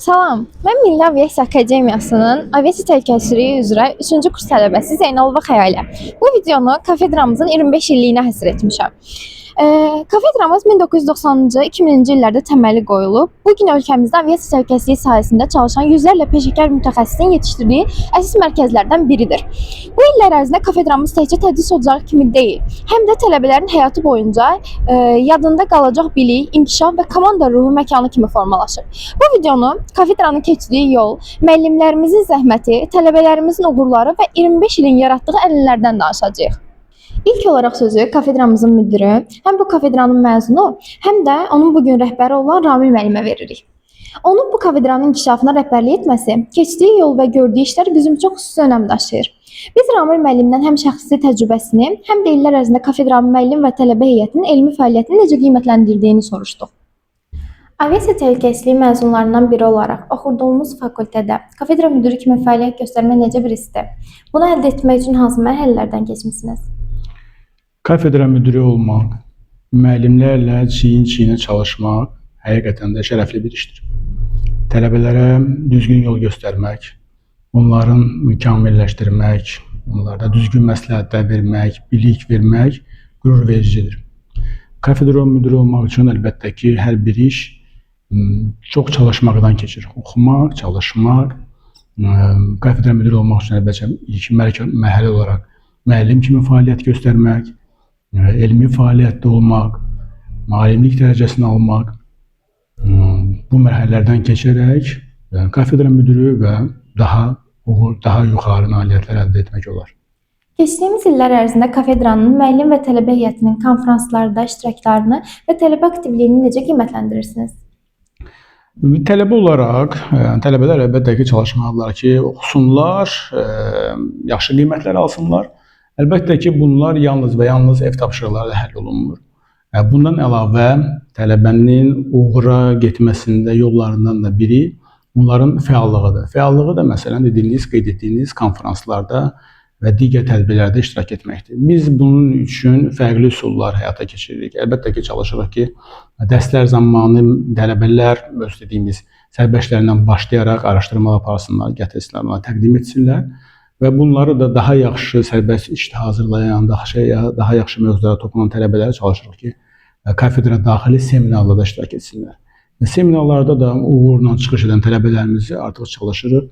Salam, mən Milli Aviasiya Akademiyasının aviasiya təhlükəsizliyi üzrə 3-cü kurs tələbəsi Zeynalova Xəyalə. Bu videonu kafedramızın 25 illiyinə həsr etmişəm. Kafedramız 1990-cı, 2000-ci illərdə təməli qoyulub. Bu gün ölkəmizdə aviasiya təhlükəsizliyi sahəsində çalışan yüzlərlə peşəkar mütəxəssisin yetişdirdiyi əsas mərkəzlərdən biridir. Bu illər ərzində kafedramız təkcə tədris ocağı kimi deyil, həm də tələbələrin həyatı boyunca yadında qalacaq bilik, inkişaf və komanda ruhu məkanı kimi formalaşır. Bu videonu kafedranın keçdiyi yol, müəllimlərimizin zəhməti, tələbələrimizin uğurları və 25 ilin yaratdığı ənənələrdən danışacağıq. İlk olaraq sözü kafedramızın müdiri, həm bu kafedranın məzunu, həm də onun bugün rəhbəri olan Ramil müəllimə veririk. Onun bu kafedranın inkişafına rəhbərlik etməsi, keçdiyi yol və gördüyü işlər bizim çox xüsusi önəm daşıyır. Biz Ramil müəllimdən həm şəxsi təcrübəsini, həm də illər ərzində kafedranın müəllim və tələbə heyətinin elmi fəaliyyətini necə qiymətləndirdiyini soruşduq. Aviasiya təhlükəsizliyi məzunlarından biri olaraq oxuduğumuz fakültədə kafedra müdiri kimi fəaliyyət göstərmək necə bir hisdir? Bunu əldə etmək üçün hansı mərhələlərdən keçmisiniz? Kafedra müdiri olmaq, müəllimlərlə çiyin-çiyinə çalışmaq həqiqətən də şərəfli bir işdir. Tələbələrə düzgün yol göstərmək, onların kamilləşdirmək, onlarda düzgün məsləhətlər vermək, bilik vermək qürur vericidir. Kafedra müdiri olmaq üçün əlbəttə ki, hər bir iş çox çalışmaqdan keçir. Oxumaq, çalışmaq, kafedra müdiri olmaq üçün əlbəttə ilk mərhələ olaraq müəllim kimi fəaliyyət göstərmək, elmi fəaliyyətdə olmaq, alimlik dərəcəsini almaq, bu mərhələlərdən keçərək kafedra müdiri və daha yuxarı nailiyyətlər əldə etmək olar. Keçdiyimiz illər ərzində kafedranın müəllim və tələbə heyətinin konfranslarda iştiraklarını və tələbə aktivliyini necə qiymətləndirirsiniz? Tələbə olaraq, tələbələr əlbəttə ki, çalışmalıdırlar ki, oxusunlar, yaxşı qiymətlər alsınlar. Əlbəttə ki, bunlar yalnız və yalnız ev tapşırıqları həll olunmur. Bundan əlavə, tələbənin uğura getməsində yollarından da biri onların fəallığıdır. Fəallığı da məsələn qeyd etdiyiniz konfranslarda və digər tədbirlərdə iştirak etməkdir. Biz bunun üçün fərqli üsullar həyata keçiririk. Əlbəttə ki, çalışırıq ki, dərslər zamanı tələbələr öz dediyimiz sərbəstlərindən başlayaraq araşdırmalar aparsınlar, gətirsinlər, ona təqdim etsinlər. Və bunları da daha yaxşı sərbəst işdə hazırlayan, daha yaxşı mövzulara toxunan tələbələrə çalışırıq ki, kafedra daxili seminarlarda iştirak etsinlər. Seminarlarda da uğurla çıxış edən tələbələrimizi artıq çalışırıq.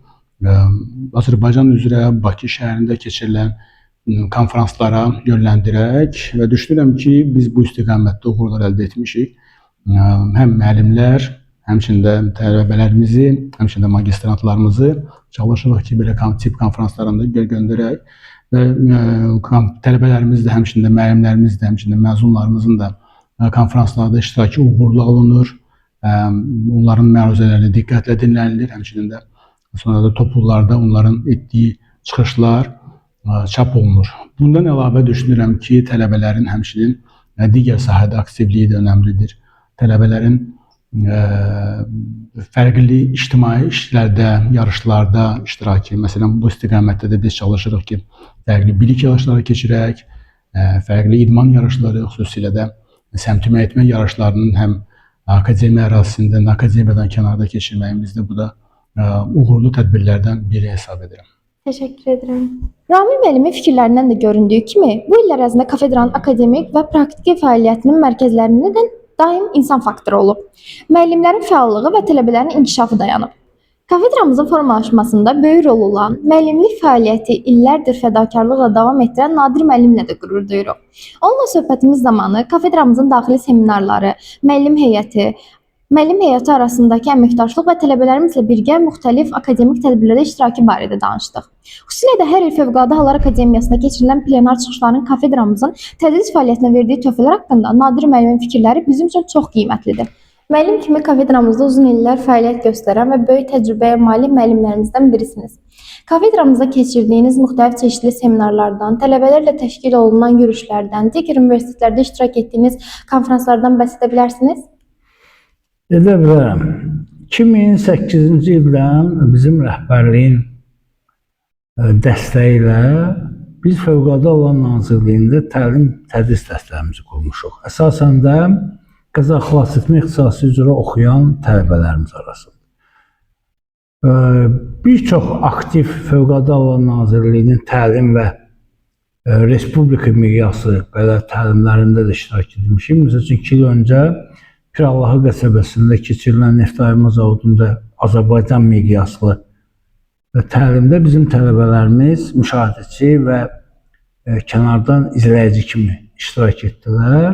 Azərbaycan üzrə Bakı şəhərində keçirilən konfranslara yönləndirək və düşünürəm ki, biz bu istiqamətdə uğurlar əldə etmişik. Həm müəllimlər, həmçində tələbələrimizi, həmçində magistrantlarımızı çalışırıq ki, belə tip konfranslarında göndərək və tələbələrimiz də, həmçində müəllimlərimiz də, həmçində məzunlarımızın da konfranslarda iştirakı uğurlu alınır. Onların məruzələri diqqətlə dinlənilir, həmçində sonra da toplularda onların etdiyi çıxışlar çap olunur. Bundan əlavə düşünürəm ki, tələbələrin həmçinin digər sahədə aktivliyi də önəmlidir. Tələbələrin fərqli ictimai işlərdə, yarışlarda iştirakı, məsələn, bu istiqamətdə də biz çalışırıq ki, fərqli bilik yarışları keçirək, fərqli idman yarışları, xüsusilə də səmtimə etmə yarışlarının həm akademiya ərazisində, akademiyadan kənarda keçirməyimizdə bu da uğurlu tədbirlərdən biri hesab edirəm. Təşəkkür edirəm. Ramil müəllimin fikirlərindən də göründüyü kimi, bu illər ərzində kafedranın akademik və praktiki fəaliyyətinin mərkəzlərindən daim insan faktoru olub. Müəllimlərin fəallığı və tələbələrin inkişafı dayanıb. Kafedramızın formalaşmasında böyük rol olan müəllimlik fəaliyyəti illərdir fədakarlıqla davam etdirən Nadir müəllimlə də qürur duyuruq. Onunla söhbətimiz zamanı kafedramızın daxili seminarları, müəllim heyəti arasındakı əməkdaşlıq və tələbələrimizlə birgə müxtəlif akademik tədbirlərdə iştirakı barədə danışdıq. Xüsusilə də hər il Fövqəladə Hallar Akademiyasında keçirilən plenar çıxışların kafedramızın tədris fəaliyyətinə verdiyi töhfələr haqqında Nadir müəllimin fikirləri bizim üçün çox qiymətlidir. Müəllim kimi kafedramızda uzun illər fəaliyyət göstərən və böyük təcrübəyə malik müəllimlərimizdən birisiniz. Kafedramızda keçirdiyiniz müxtəlif çeşidli seminarlardan, tələbələrlə təşkil olunan yürüyüşlərdən, digər universitetlərdə iştirak etdiyiniz konfranslardan bəhs edə bilərsiniz? Edə bilərəm. 2008-ci ildən bizim rəhbərliyin dəstəyi ilə biz Fövqəladə Hallar Nazirliyində təlim-tədris dərslərimizi qurmuşuq. Əsasən də qəza xilasetmə ixtisası üzrə oxuyan tələbələrimiz arasında. Bir çox aktiv Fövqəladə Hallar Nazirliyinin təlim və respublika miqyaslı belə təlimlərində də iştirak etmişim. Məsəl üçün 2 il öncə Pirallahı qəsəbəsində keçirilən neft ayırma zavodunda Azərbaycan miqyaslı təlimdə bizim tələbələrimiz müşahidəçi və kənardan izləyici kimi iştirak etdilər.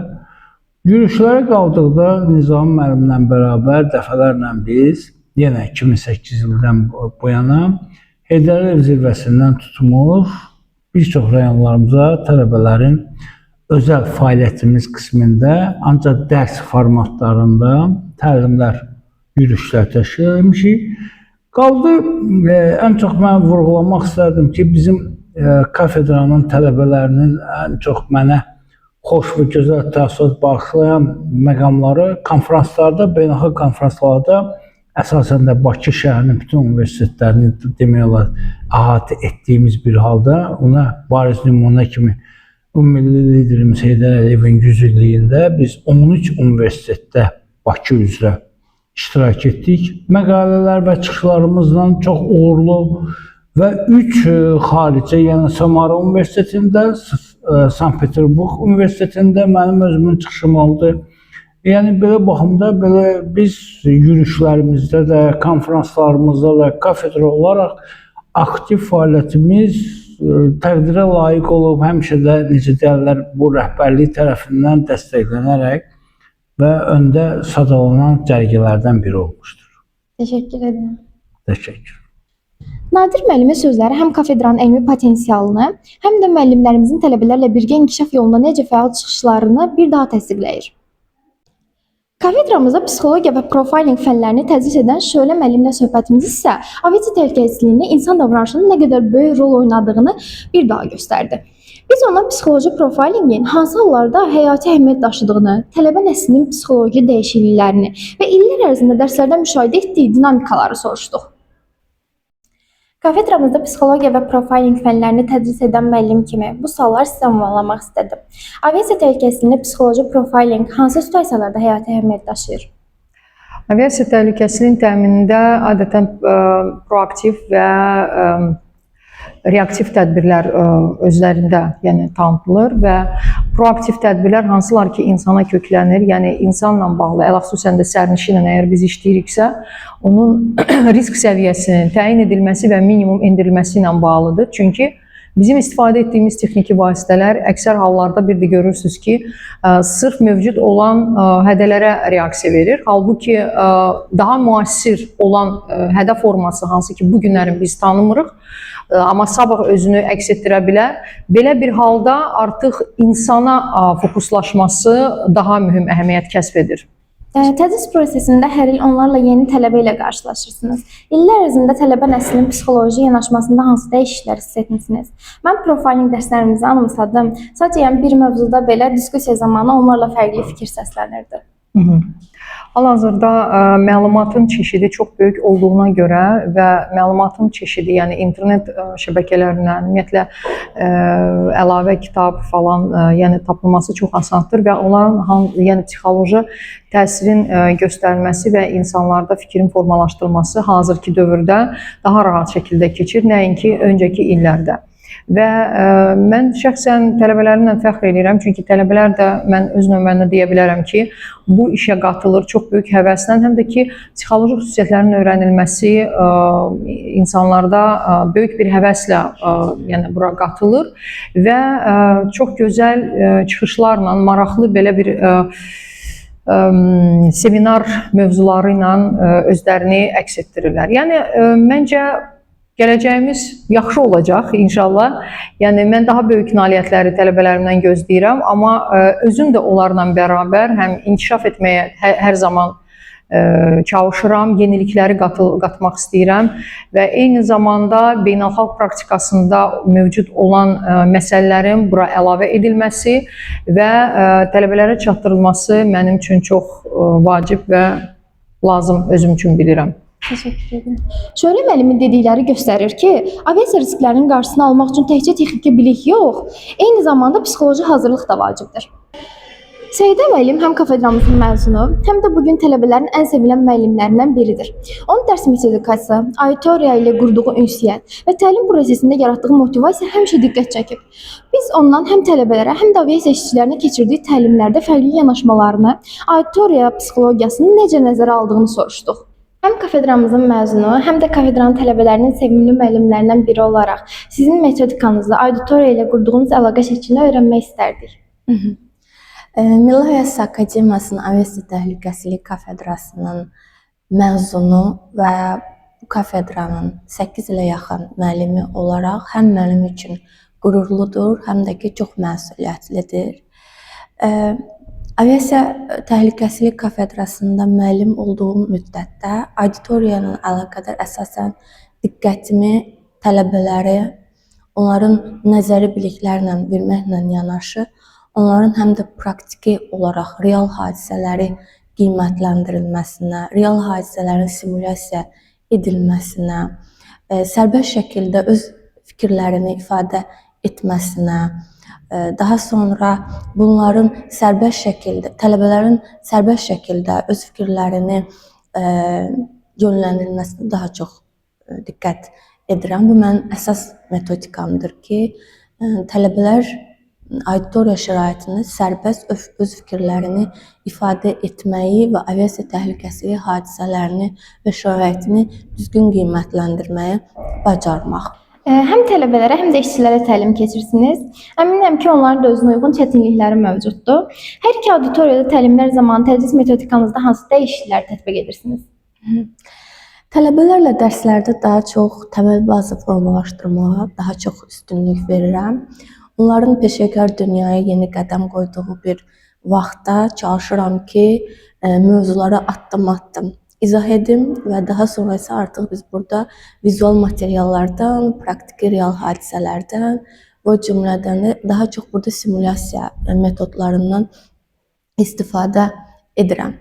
Yürüşlərə qaldıqda Nizami müəllimlə bərabər dəfələrlə biz yenə 2008 ildən bu yana Heydər Əliyev zirvəsindən tutmuş bir çox rayonlarımıza tələbələrin özəl fəaliyyətimiz qismində ancaq dərs formatlarında təlimlər, yürüşlər təşkil etmişik. Qaldı, ən çox mən vurğulamaq istərdim ki, bizim kafedranın tələbələrinin ən çox mənə xoş və gözəl təəssürat bağışlayan məqamları konferanslarda, beynəlxalq konferanslarda əsasən də Bakı şəhərinin bütün universitetlərini demək olar əhatə etdiyimiz bir halda ona bariz nümunə kimi milli liderimiz Heydər Əliyevin 100 illiyində biz 13 universitetdə Bakı üzrə iştirak etdik. Məqalələr və çıxışlarımızla çox uğurlu və 3 xaricə, yəni Samara Universitetində, Sankt-Peterburg Universitetində mənim özümün çıxışım oldu. Yəni belə baxımda belə biz yürüşlərimizdə də, konferanslarımızda da kafedra olaraq aktiv fəaliyyətimiz təqdirə layiq olub, həmişə də necə deyirlər, bu rəhbərlik tərəfindən dəstəklənərək və öndə sadalanan cərgələrdən biri olmuşdur. Təşəkkür edirəm. Təşəkkür. Nadir müəllimin sözləri həm kafedranın elmi potensialını, həm də müəllimlərimizin tələbələrlə birgə inkişaf yolunda necə fəal çıxışlarını bir daha təsdiqləyir. Kafedramızda psixologiya və profiling fənlərini tədris edən Şölə müəllimlə söhbətimiz isə aviasiya təhlükəsizliyində insan davranışının nə qədər böyük rol oynadığını bir daha göstərdi. Biz ona psixoloji profilingin hansı hallarda həyati əhəmiyyət daşıdığını, tələbə nəslinin psixoloji dəyişikliklərini və illər ərzində dərslərdə müşahidə etdiyi dinamikaları soruşduq. Kafedramızda psixologiya və profiling fənlərini tədris edən müəllim kimi bu suallar sizə ünvanlamaq istədim. Aviasiya təhlükəsizliyində psixoloji profiling hansı situasiyalarda həyati əhəmiyyət daşıyır? Aviasiya təhlükəsizliyinin təminində adətən proaktiv və reaktiv tədbirlər özlərində tanıtılır və proaktiv tədbirlər hansılar ki, insana köklənir, yəni insanla bağlı, xüsusən də sərnişinlə əgər biz işləyiriksə, onun risk səviyyəsinin təyin edilməsi və minimum endirilməsi ilə bağlıdır. Çünki bizim istifadə etdiyimiz texniki vasitələr əksər hallarda bir də görürsünüz ki, sırf mövcud olan hədələrə reaksiya verir. Halbuki daha müasir olan hədə forması hansı ki, bu günlərin biz tanımırıq, amma sabah özünü əks etdirə bilər. Belə bir halda artıq insana fokuslaşması daha mühüm əhəmiyyət kəsb edir. Tədris prosesində hər il onlarla yeni tələbə ilə qarşılaşırsınız. İllər ərzində tələbə nəslinin psixoloji yanaşmasında hansı dəyişikliklər hiss etmisiniz? Mən profiling dərslərimizi anımsadım. Sadəcə bir mövzuda belə diskussiya zamanı onlarla fərqli fikir səslənirdi. Hal-hazırda məlumatın çeşidi çox böyük olduğuna görə və məlumatın çeşidi, yəni internet şəbəkələrindən, ümumiyyətlə əlavə kitab falan, yəni tapılması çox asandır və onların psixoloji təsirin göstərilməsi və insanlarda fikrin formalaşdırılması hazırki dövrdə daha rahat şəkildə keçir, nəinki öncəki illərdə. Və mən şəxsən tələbələrimlə fəxr edirəm, çünki tələbələr də mən öz növbəndə deyə bilərəm ki, bu işə qatılır çox böyük həvəslə, həm də ki, psixoloji xüsusiyyətlərin öyrənilməsi insanlarda böyük bir həvəslə bura qatılır və çox gözəl çıxışlarla, maraqlı belə bir seminar mövzuları ilə özlərini əks etdirirlər. Yəni, məncə, gələcəyimiz yaxşı olacaq inşallah. Yəni mən daha böyük nailiyyətləri tələbələrimdən gözləyirəm, amma özüm də onlarla bərabər həm inkişaf etməyə hər zaman çalışıram, yenilikləri qatmaq istəyirəm və eyni zamanda beynəlxalq praktikasında mövcud olan məsələlərin bura əlavə edilməsi və tələbələrə çatdırılması mənim üçün çox vacib və lazım özüm üçün bilirəm. Təşəkkür edirəm. Şölə müəllimin dedikləri göstərir ki, aviasiya risklərinin qarşısını almaq üçün təkcə texniki bilik yox, eyni zamanda psixoloji hazırlıq da vacibdir. Səidə müəllim həm kafedramızın məzunu, həm də bugün tələbələrin ən sevilən müəllimlərindən biridir. Onun dərs metodikası, auditoriya ilə qurduğu ünsiyyət və təlim prosesində yaratdığı motivasiya həmişə diqqət çəkib. Biz ondan həm tələbələrə, həm də aviasiya işçilərinə keçirdiyi təlimlərdə fərqli yanaşmalarını, auditoriya psixologiyasını necə nəzərə aldığını soruşduq. Həm kafedramızın məzunu, həm də kafedranın tələbələrinin sevimli müəllimlərindən biri olaraq sizin metodikanızla auditoriya ilə qurduğunuz əlaqə şəklini öyrənmək istərdik. Milli Aviasiya Akademiyasının Aviasiya Təhlükəsizliyi kafedrasının məzunu və bu kafedranın 8 ilə yaxın müəllimi olaraq həm mənim üçün qürurludur, həm də ki, çox məsuliyyətlidir. Aviasiya Təhlükəsizliyi kafedrasında müəllim olduğum müddətdə auditoriyanın əlaqədar əsasən diqqətimi tələbələri, onların nəzəri biliklərlə verməklə yanaşı, onların həm də praktiki olaraq real hadisələri qiymətləndirilməsinə, real hadisələrin simulyasiya edilməsinə, sərbəst şəkildə öz fikirlərini ifadə etməsinə, daha sonra bunların sərbəst şəkildə, tələbələrin sərbəst şəkildə öz fikirlərini yönləndirilməsinə daha çox diqqət edirəm. Bu mənim əsas metodikamdır ki, tələbələr auditoriya şəraitində sərbəst öz fikirlərini ifadə etməyi və aviasiya təhlükəsizliyi hadisələrini və şəraitini düzgün qiymətləndirməyi bacarmaq. Həm tələbələrə, həm də işçilərə təlim keçirsiniz. Əminəm ki, onların da özünə uyğun çətinlikləri mövcuddur. Hər iki auditoriyada təlimlər zamanı tədris metodikanızda hansı dəyişikliklər tətbiq edirsiniz? Tələbələrlə dərslərdə daha çox təməl bazı formalaşdırmağa daha çox üstünlük verirəm. Onların peşəkar dünyaya yeni qədəm qoyduğu bir vaxtda çalışıram ki, mövzulara addım-addım izah edim və daha sonra isə artıq biz burada vizual materiallardan, praktiki real hadisələrdən və o cümlədən də daha çox burada simulyasiya metodlarından istifadə edirəm.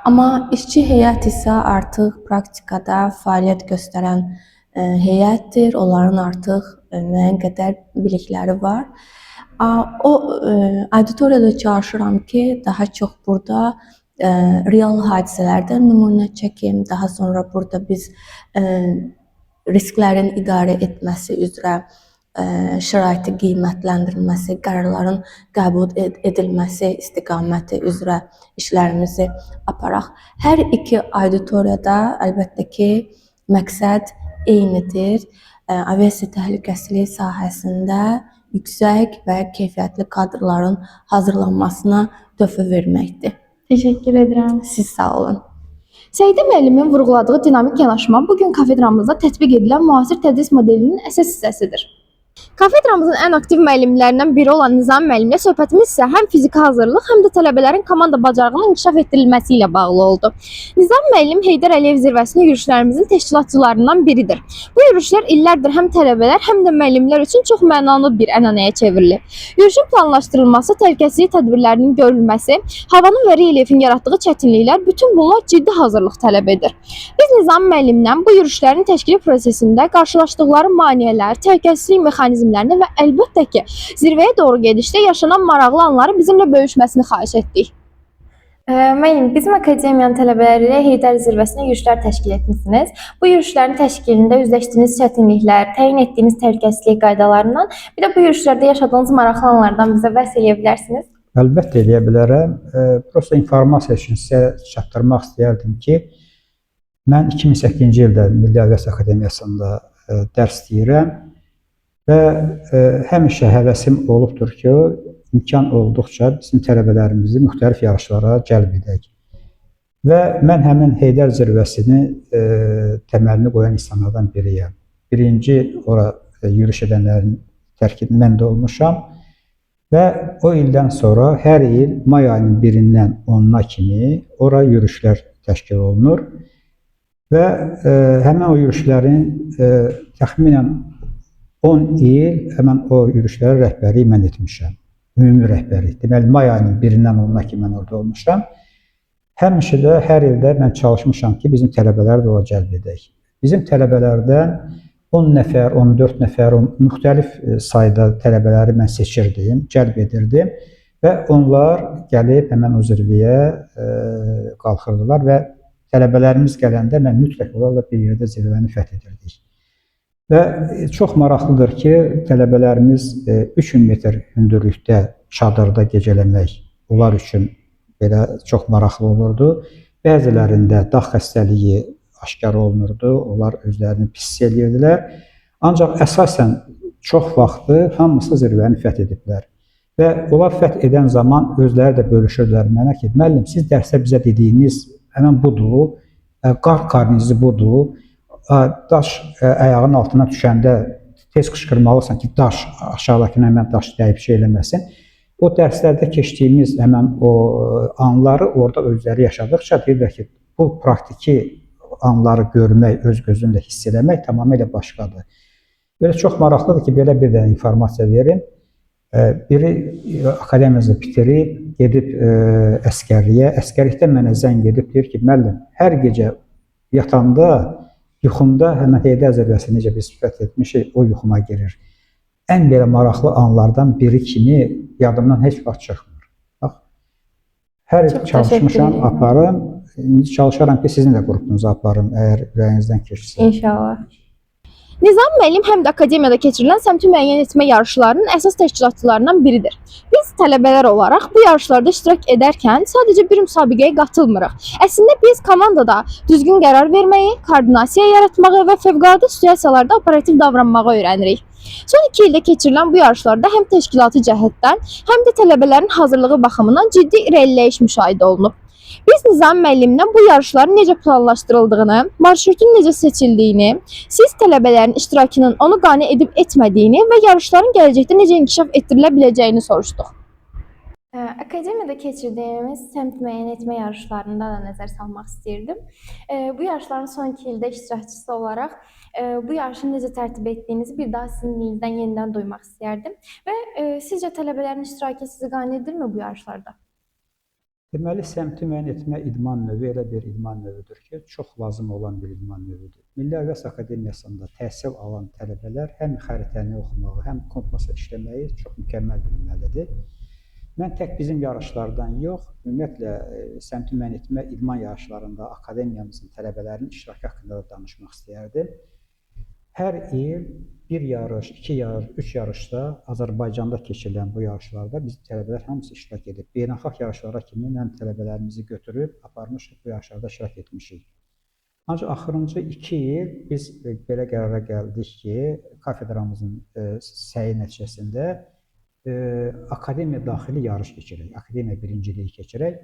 Amma işçi heyət isə artıq praktikada fəaliyyət göstərən heyətdir. Onların artıq müəyyən qədər bilikləri var. O auditoriyada çalışıram ki, daha çox burada real hadisələrdən nümunə çəkim. Daha sonra burada biz risklərin idarə etməsi üzrə şəraiti qiymətləndirilməsi, qərarların qəbul edilməsi istiqaməti üzrə işlərimizi aparaq. Hər iki auditoriyada əlbəttə ki, məqsəd eynidir. Aviasiya təhlükəsizliyi sahəsində yüksək və keyfiyyətli kadrların hazırlanmasına töhfə verməkdir. Təşəkkür edirəm. Siz sağ olun. Səidə müəllimin vurğuladığı dinamik yanaşma bugün kafedramızda tətbiq edilən müasir tədris modelinin əsas hissəsidir. Kafedramızın ən aktiv müəllimlərindən biri olan Nizam müəllimlə söhbətimiz isə həm fiziki hazırlıq, həm də tələbələrin komanda bacarığının inkişaf etdirilməsi ilə bağlı oldu. Nizam müəllim Heydər Əliyev zirvəsinin yürüşlərimizin təşkilatçılarından biridir. Bu yürüşlər illərdir həm tələbələr, həm də müəllimlər üçün çox mənalı bir ənənəyə çevrilib. Yürüşün planlaşdırılması, təhlükəsizlik tədbirlərinin görülməsi, havanın və relyefin yaratdığı çətinliklər, bütün bunlar ciddi hazırlıq tələb edir. Biz Nizam müəllimdən bu yürüşlərin təşkili prosesində qarşılaşdıqları maneələr, təhlükəsizlik mexanizmlərini və əlbəttə ki, zirvəyə doğru gedişdə yaşanan maraqlı anları bizimlə bölüşməsini xahiş etdik. Müəllim, bizim akademiyanın tələbələri ilə Heydər zirvəsinə yürüşlər təşkil etmişsiniz. Bu yürüşlərin təşkilində üzləşdiyiniz çətinliklər, təyin etdiyiniz təhlükəsizlik qaydalarından, bir də bu yürüşlərdə yaşadığınız maraqlı anlardan bizə bəhs edə bilərsiniz? Əlbəttə edə bilərəm. Prosta informasiya üçün sizə çatdırmaq istəyərdim ki, mən 2008-ci ildə Milli Aviasiya Akademiyasında dərs deyirəm və həmişə həvəsim olubdur ki, imkan olduqca bizim tələbələrimizi müxtəlif yarışlara cəlb edək. Və mən həmin Heydər zirvəsini təməlini qoyan insanlardan biriyəm. Birinci ora yürüş edənlərin tərkibində mən də olmuşam və o ildən sonra hər il may ayının 1-dən 10-na kimi ora yürüşlər təşkil olunur və həmin o yürüşlərin təxminən 10 il həmin o yürüşlərin rəhbərliyi mən etmişəm. Ümumi rəhbərlik. Deməli, may ayının 1-dən 10-na kimi mən orada olmuşam. Həmişə də hər ildə mən çalışmışam ki, bizim tələbələri də ora cəlb edək. Bizim tələbələrdən 10 nəfər, 14 nəfər, müxtəlif sayda tələbələri mən seçirdim, cəlb edirdim və onlar gəlib həmən o zirvəyə qalxırdılar və tələbələrimiz gələndə mən mütləq onlarla bir yerdə zirvəni fəth edirdik. Və çox maraqlıdır ki, tələbələrimiz 3000 metr hündürlükdə çadırda gecələmək onlar üçün belə çox maraqlı olurdu. Bəzilərində dağ xəstəliyi aşkar olunurdu, onlar özlərini pis hiss edirdilər. Ancaq əsasən çox vaxtı hamısı zirvəni fəth ediblər. Və onlar fəth edən zaman özləri də bölüşürdülər mənə ki, müəllim, siz dərsdə bizə dediyiniz həmən budur, qar karnizi budur, daş ayağının altına düşəndə tez qışqırmalısan ki, daş aşağıdakına həmən daş dəyib şey eləməsin. O dərslərdə keçdiyimiz həmən o anları orada özləri yaşadıqca deyirlər ki, bu praktiki anları görmək, öz gözünlə hiss eləmək tamamilə başqadır. Belə çox maraqlıdır ki, belə bir dənə informasiya verim. Biri akademiyasını bitirib, gedib əskərliyə. Əskərlikdə mənə zəng edib, deyir ki, müəllim, hər gecə yatanda, yuxumda həmən Heydər zirvəsini necə biz sifət etmişik, o yuxuma girir. Ən belə maraqlı anlardan biri kimi yadımdan heç vaxt çıxmır. Bax, hər il çalışmışam, aparım. İndi çalışaram ki, sizin də qrupunuzu aparım, əgər ürəyinizdən keçirsə. İnşallah. Nizam müəllim həm də akademiyada keçirilən səmti müəyyən etmə yarışlarının əsas təşkilatçılarından biridir. Biz tələbələr olaraq bu yarışlarda iştirak edərkən sadəcə bir müsabiqəyə qatılmırıq. Əslində biz komandada düzgün qərar verməyi, koordinasiya yaratmağı və fövqəladə situasiyalarda operativ davranmağı öyrənirik. Son 2 ildə keçirilən bu yarışlarda həm təşkilati cəhətdən, həm də tələbələrin hazırlığı baxımından ciddi irəliləyiş müşahidə olunub. Biz Nizam müəllimdən bu yarışların necə planlaşdırıldığını, marşrutun necə seçildiyini, siz tələbələrin iştirakının onu qane edib etmədiyini və yarışların gələcəkdə necə inkişaf etdirilə biləcəyini soruşduq. Akademiyada keçirdiyimiz səmt müəyyən etmə yarışlarında da nəzər salmaq istəyirdim. Bu yarışların son 2 ildə iştirakçısı olaraq bu yarışın necə tərtib etdiyinizi bir daha sizin dilinizdən yenidən duymaq istəyərdim. Və sizcə tələbələrin iştirakı sizi qane edirmi bu yarışlarda? Deməli, səmti müəyyən etmə idman növü elə bir idman növüdür ki, çox lazım olan bir idman növüdür. Milli Əvəz Akademiyasında təhsil alan tələbələr həm xəritəni oxumağı, həm kompasa işləməyi çox mükəmməl bilməlidir. Mən tək bizim yarışlardan yox, ümumiyyətlə səmti müəyyən etmə idman yarışlarında akademiyamızın tələbələrinin iştirakı haqqında da danışmaq istəyərdim. Hər il bir yarış, 2 yarış, 3 yarışda Azərbaycanda keçirilən bu yarışlarda bizim tələbələr hamısı iştirak edib. Beynəlxalq yarışlara kimi mən tələbələrimizi götürüb, aparmışıq, bu yarışlarda iştirak etmişik. Ancaq axırıncı 2 il biz belə qərara gəldik ki, kafedramızın səyi nəticəsində akademiya daxili yarış keçirək, akademiya birinciliyi keçirək.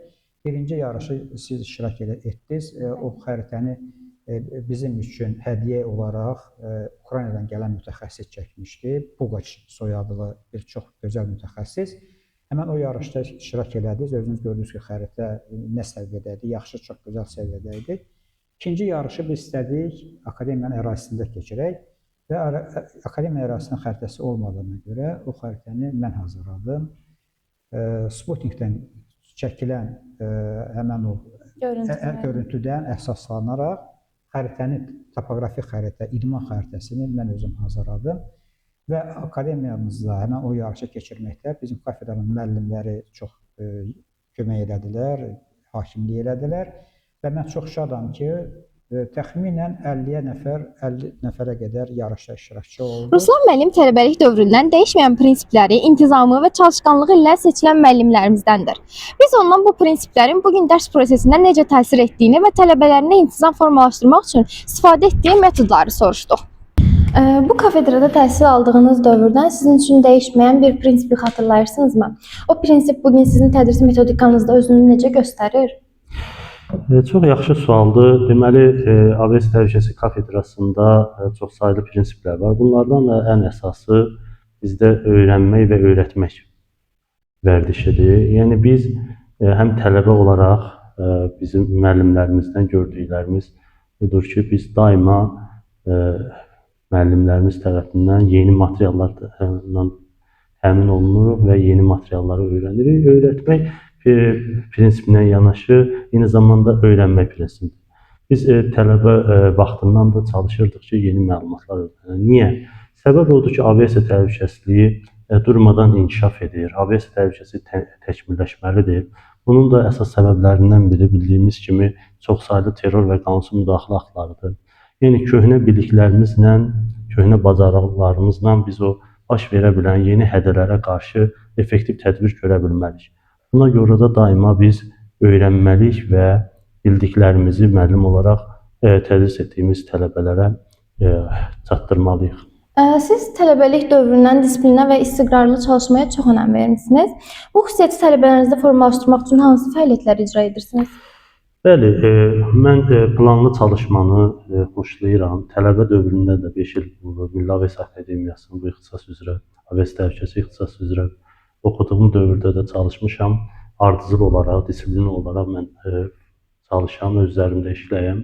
Birinci yarışı siz iştirak etdiniz, o xəritəni bizim üçün hədiyyə olaraq Ukraynadan gələn mütəxəssis çəkmişdi. Pugaç soyadlı bir çox gözəl mütəxəssis. Həmən o yarışda iştirak elədiniz. Özünüz gördünüz ki, xəritə nə səviyyədə idi, yaxşı, çox gözəl səviyyədə idi. İkinci yarışı biz istədik akademiyanın ərazisində keçirək və akademiya ərazisinin xəritəsi olmadığına görə o xəritəni mən hazırladım. Sputnikdən çəkilən həmən o görüntüdən əsaslanaraq xəritəni, topoqrafik xəritə, idman xəritəsini mən özüm hazırladım və akademiyamızda həmən o yarışı keçirməkdə bizim kafedranın müəllimləri çox kömək elədilər, hakimlik elədilər və mən çox şadam ki, təxminən 50 nəfərə qədər yarışda iştirakçı oldu. Ruslan müəllim tələbəlik dövründən dəyişməyən prinsipləri, intizamı və çalışqanlığı ilə seçilən müəllimlərimizdəndir. Biz ondan bu prinsiplərin bugün dərs prosesində necə təsir etdiyini və tələbələrinə intizam formalaşdırmaq üçün istifadə etdiyi metodları soruşduq. Bu kafedrada təhsil aldığınız dövrdən sizin üçün dəyişməyən bir prinsipi xatırlayırsınızmı? O prinsip bugün sizin tədris metodikanızda özünü necə göstərir? Çox yaxşı sualdır. Deməli, AVS Təhlükəsizlik Kafedrasında çox saylı prinsiplər var. Bunlardan da ən əsası bizdə öyrənmək və öyrətmək vərdişidir. Yəni biz həm tələbə olaraq bizim müəllimlərimizdən gördüklərimiz budur ki, biz daima müəllimlərimiz tərəfindən yeni materiallarla təmin olunuruq və yeni materialları öyrənirik. Öyrətmək prinsipinə yanaşı, eyni zamanda öyrənmək prinsipidir. Biz tələbə vaxtından da çalışırdıq ki, yeni məlumatlar öyrənək. Niyə? Səbəb odur ki, AVS təhlükəsizliyi durmadan inkişaf edir. Aviasiya təhlükəsi təkmilləşməlidir. Bunun da əsas səbəblərindən biri bildiyimiz kimi çoxsaylı terror və qanunsuz müdaxilə aktlarıdır. Yəni köhnə biliklərimizlə, köhnə bacarıqlarımızla biz o baş verə bilən yeni hədələrə qarşı effektiv tədbir görə bilməliyik. Buna görə də daima biz öyrənməliyik və bildiklərimizi müəllim olaraq tədris etdiyimiz tələbələrə çatdırmalıyıq. Siz tələbəlik dövründən disiplinə və istiqrarlı çalışmaya çox önəm vermisiniz. Bu xüsusiyyəti tələbələrinizdə formalaşdırmaq üçün hansı fəaliyyətləri icra edirsiniz? Bəli, mən planlı çalışmanı xoşlayıram. Tələbə dövründə də 5 il Milli Aviasiya Akademiyasının bu ixtisas üzrə, aviasiya təhlükəsi ixtisası üzrə oxuduğum dövrdə də çalışmışam. Ardıcıl olaraq, disiplin olaraq mən çalışam, öz üzərimdə işləyəm.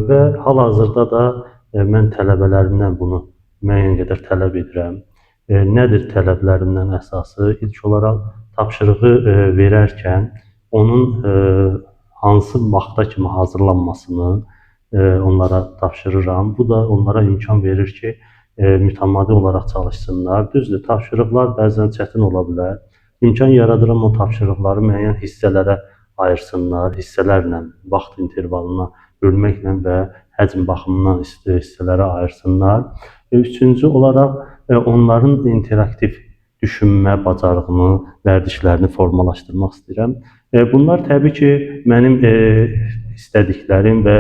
Və hal-hazırda da mən tələbələrimdən bunu müəyyən qədər tələb edirəm. Nədir tələblərimdən əsası? İlk olaraq tapşırığı verərkən onun hansı vaxta kimi hazırlanmasını onlara tapşırıram. Bu da onlara imkan verir ki, mütəmadi olaraq çalışsınlar. Düzdür, tapşırıqlar bəzən çətin ola bilər. İmkan yaradıram o tapşırıqları müəyyən hissələrə ayırsınlar, hissələrlə, vaxt intervalına bölməklə və həcm baxımından hissələrə ayırsınlar. Üçüncü olaraq onların interaktiv düşünmə bacarığını, vərdişlərini formalaşdırmaq istəyirəm. Bunlar təbii ki, mənim istədiklərim və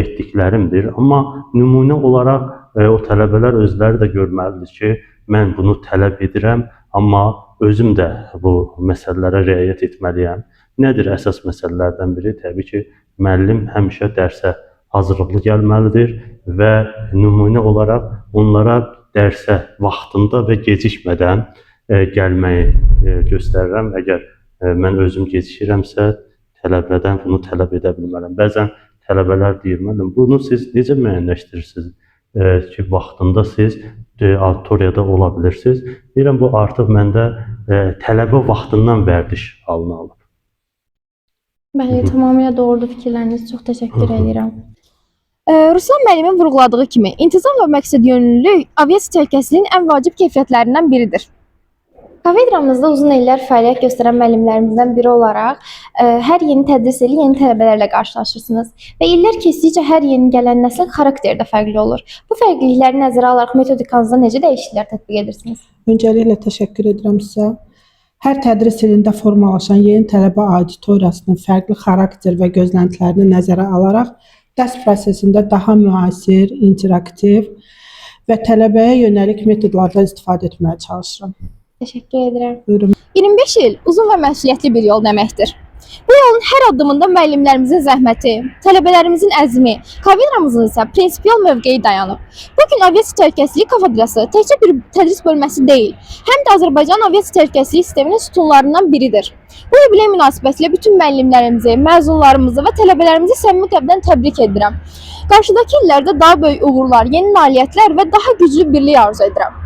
etdiklərimdir. Amma nümunə olaraq o tələbələr özləri də görməlidir ki, mən bunu tələb edirəm, amma özüm də bu məsələlərə riayət etməliyəm. Nədir əsas məsələlərdən biri? Təbii ki, müəllim həmişə dərsə hazırlıqlı gəlməlidir və nümunə olaraq onlara dərsə vaxtında və gecikmədən gəlməyi göstərirəm. Əgər mən özüm gecikirəmsə, tələbədən bunu tələb edə bilmərəm. Bəzən tələbələr deyir, müəllim, bunu siz necə müəyyənləşdirirsiniz ki, vaxtında siz auditoriyada ola bilirsiniz? Deyirəm, bu artıq məndə tələbə vaxtından vərdiş halını alıb. Bəli, tamamilə doğrudur fikirləriniz. Çox təşəkkür edirəm. Ruslan müəllimin vurğuladığı kimi, intizam və məqsədyönlülük aviasiya təhlükəsizliyinin ən vacib keyfiyyətlərindən biridir. Kafedramızda uzun illər fəaliyyət göstərən müəllimlərimizdən biri olaraq hər yeni tədris ili yeni tələbələrlə qarşılaşırsınız və illər keçdikcə hər yeni gələn nəslin xarakteri də fərqli olur. Bu fərqlilikləri nəzərə alaraq metodikanızda necə dəyişikliklər tətbiq edirsiniz? Öncəliklə təşəkkür edirəm sizə. Hər tədris ilində formalaşan yeni tələbə auditoriyasının fərqli xarakter və gözləntilərini nəzərə alaraq dərs prosesində daha müasir, interaktiv və tələbəyə yönəlik metodlardan istifadə etməyə çalışıram. Təşəkkür edirəm. Buyurun. 25 il uzun və məsuliyyətli bir yol deməkdir. Bu yolun hər addımında müəllimlərimizin zəhməti, tələbələrimizin əzmi, kafedramızın isə prinsipial mövqeyi dayanıb. Bugün aviasiya təhlükəsizliyi kafedrası təkcə bir tədris bölməsi deyil, həm də Azərbaycan aviasiya təhlükəsizliyi sisteminin sütunlarından biridir. Bu yubiley münasibətilə bütün müəllimlərimizi, məzunlarımızı və tələbələrimizi səmimi qəlbdən təbrik edirəm. Qarşıdakı illərdə daha böyük uğurlar, yeni nailiyyətlər və daha güclü birlik arzu edirəm.